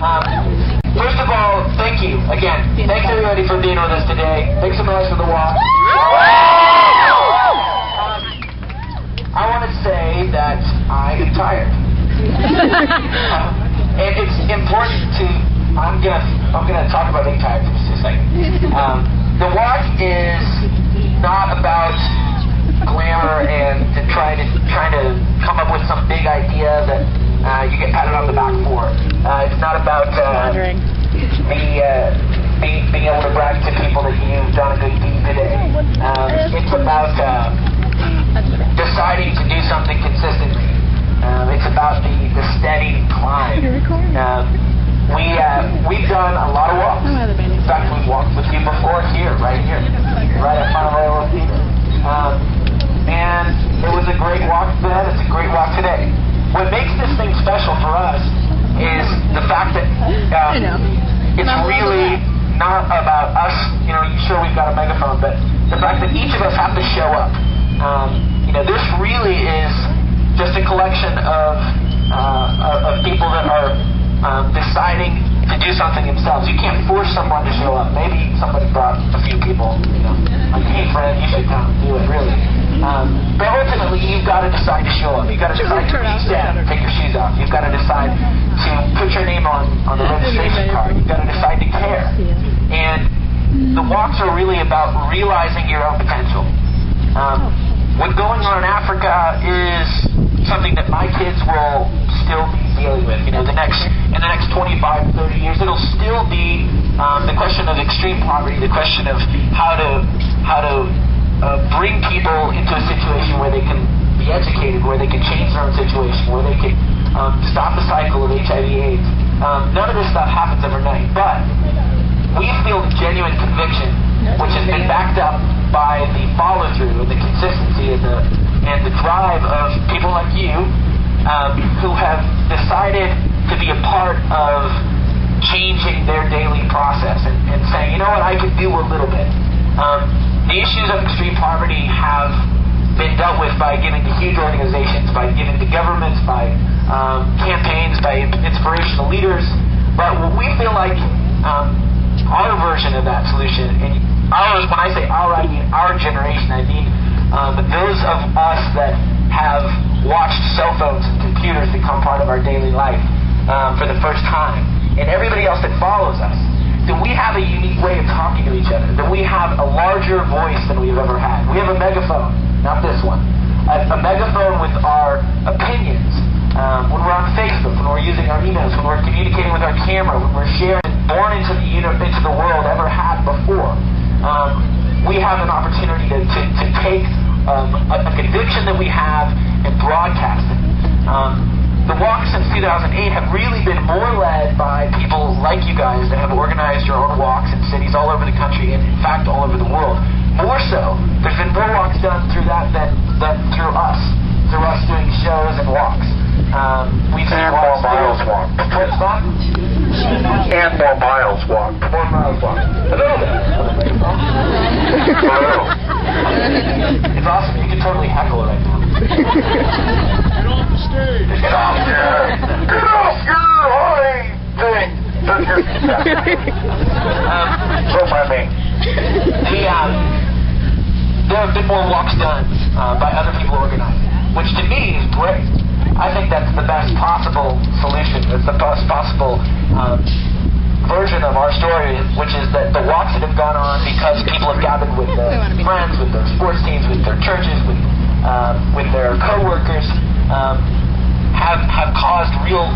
First of all, thank you again. Thanks everybody for being with us today. Thanks so much for the walk. I want to say that I am tired. And it's important to. I'm gonna talk about being tired for just a second. The walk is not about glamour and trying to come up with some big idea that you get patted on the back for. It's not about being able to brag to people that you've done a good deed today. It's about deciding to do something consistently. It's about the steady climb. We've done a lot of walks. In fact, we've walked with you before here, right at Monterey Theater. And it was a great walk then. It's a great walk today. What makes this thing special for us is the fact that it's really not about us. Sure, we've got a megaphone, but the fact that each of us have to show up. This really is just a collection of people that are deciding to do something themselves. You can't force someone to show up. Maybe somebody brought a few people, like, hey friend, you should come do it, really. But ultimately, you've got to decide to show up. You've got to decide to reach down, take your shoes off. You've got to decide to put your name on the registration card. You've got to decide to care. And the walks are really about realizing your own potential. What's going on in Africa is something that my kids will still be dealing with. In the next 25, 30 years, it'll still be the question of extreme poverty, the question of how to bring people into a situation where they can be educated, where they can change their own situation, where they can stop the cycle of HIV/AIDS. None of this stuff happens overnight, but we feel genuine conviction, which has been backed up by the follow-through and the consistency and the drive of people like you who have decided to be a part of changing their daily process and saying, you know what, I can do a little bit. The issues of extreme poverty have been dealt with by giving to huge organizations, by giving to governments, by campaigns, by inspirational leaders. But we feel like our version of that solution, and ours, when I say our, I mean our generation, I mean those of us that have watched cell phones and computers become part of our daily life for the first time, and everybody else that follows us, that we have a unique way of talking to each other, that we have a larger voice than we've ever had. We have a megaphone, not this one, a megaphone with our opinions. When we're on Facebook, when we're using our emails, when we're communicating with our camera, when we're sharing, born into the world ever had before, we have an opportunity to take a conviction that we have and broadcast it. The walks since 2008 have really been more led by people like you guys that have organized your own walks in cities all over the country and, in fact, all over the world. More so, there's been more walks done through that than through us doing shows and walks. We've seen more miles walked. What's that? And more miles walked. More miles walked. A little bit. It's awesome. You can totally heckle right now. Get off the stage. Get off there. Get off your high thing. Don't mind me. There have been more walks done by other people organized, which to me is great. I think that's the best possible solution. It's the best possible version of our story, which is that the walks that have gone on because people have gathered with their friends, with their sports teams, with their churches, with their co-workers, have caused real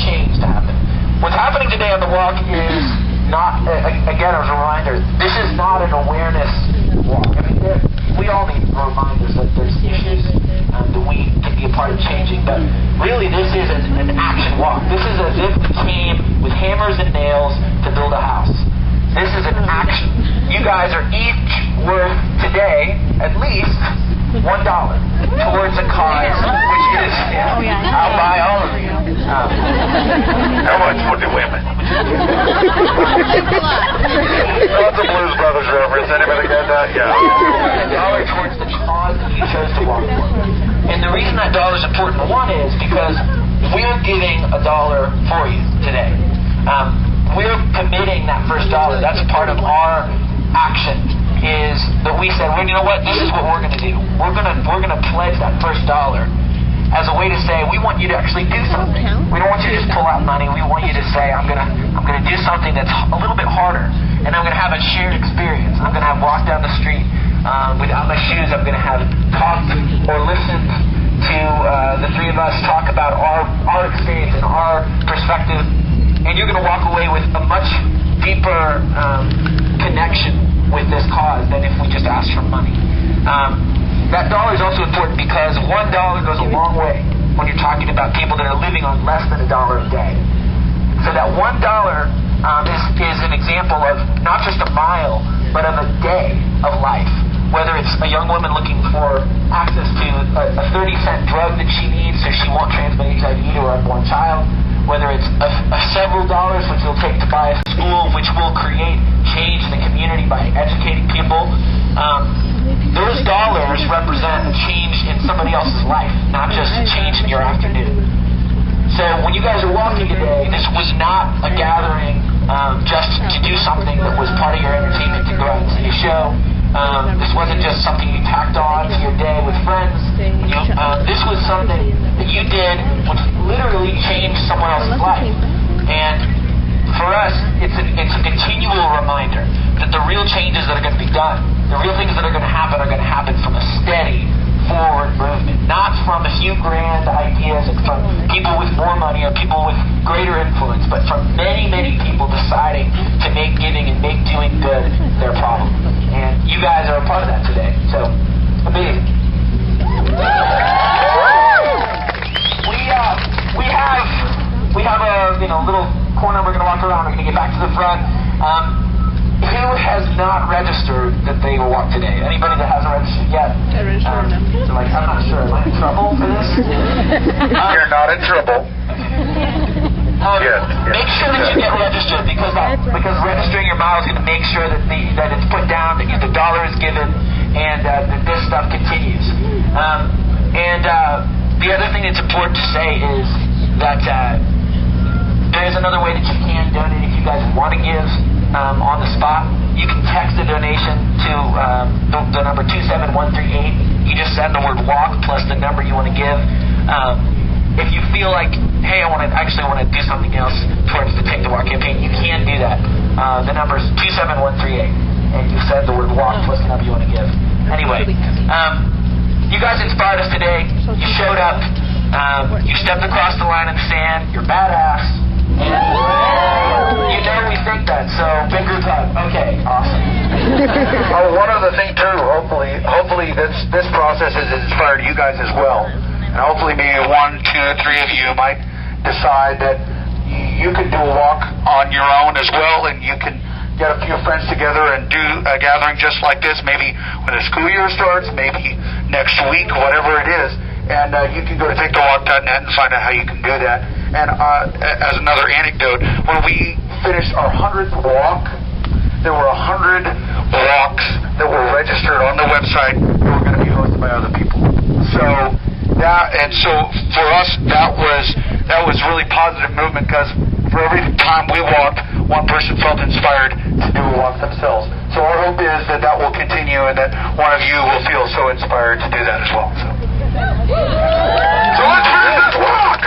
change to happen. What's happening today on the walk is not, again, as a reminder, this is not an awareness walk. I mean, we all need reminders that there's issues that we can be a part of changing, but really this is an action walk. This is as if we came with hammers and nails to build a house. This is an action. You guys are each worth today at least $1 towards a cause, which is, I'll buy all of you. How much for the women? That's a Blues Brothers reference. Anybody got that? Yeah. $1 towards the cause that you chose to walk for. And the reason that $1 is important, one, is because we're giving $1 for you today. we're committing that first dollar. That's part of our action, is that we said, well, you know what, this is what we're going to do. We're going to pledge that first dollar as a way to say, we want you to actually do something. We don't want you to just pull out money. We want you to say, I'm going to do something that's a little bit harder, and I'm going to have a shared experience. I'm going to have walked down the street without my shoes. I'm going to have talked or listened to the three of us talk about our experience and our perspective, and you're going to walk away with a much deeper connection with this cause than if we just asked for money. That dollar is also important because $1 goes a long way when you're talking about people that are living on less than $1 a day. So that $1 is an example of not just a mile, but of a day of life. Whether it's a young woman looking for access to a 30-cent drug that she needs so she won't transmit HIV to her unborn child, whether it's several dollars which you'll take to buy a school which will create change in the community by educating people, those dollars represent a change in somebody else's life, not just a change in your afternoon. So when you guys are walking today, this was not a gathering just to do something that was part of your entertainment, to go out and see a show. This wasn't just something you tacked on to your day with friends. This was something that you did which literally changed someone else's life. And for us, it's a continual reminder that the real changes that are going to be done, the real things that are going to happen from a steady forward movement, not from a few grand ideas and from people with more money or people with greater influence, but from many, many people deciding to make giving and make doing good their problem. And you guys are a part of that today. So, amazing. We have a little corner we're going to walk around. We're going to get back to the front. Who has not registered that they will walk today? Anybody that hasn't registered yet? I'm not sure. Am I in trouble for this? You're not in trouble. Make sure that you get registered because registering your mile is going to make sure that it's put down, that the dollar is given, and that this stuff continues. The other thing that's important to say is that there's another way that you can donate if you guys want to give on the spot. You can text a donation to the number 27138. You just send the word walk plus the number you want to give. If you feel like, hey, I want to do something else towards the Take the Walk campaign, you can do that. The number is 27138, and you send the word walk plus the number you want to give. Anyway, you guys inspired us today. You showed up. You stepped across the line in the sand. You're badass. And you know we think that, so big group hug. Okay, awesome. One other thing too, hopefully this process has inspired you guys as well. And hopefully maybe 1, 2, 3 of you might decide that you could do a walk on your own as well, and you can get a few friends together and do a gathering just like this, maybe when the school year starts, maybe next week, whatever it is. And you can go to takethewalk.net and find out how you can do that. And as another anecdote, when we finished our 100th walk, there were 100 walks that were registered on the website that were going to be hosted by other people. So for us, that was really positive movement, because for every time we walked, one person felt inspired to do a walk themselves. So our hope is that will continue, and that one of you will feel so inspired to do that as well. So let's finish this walk!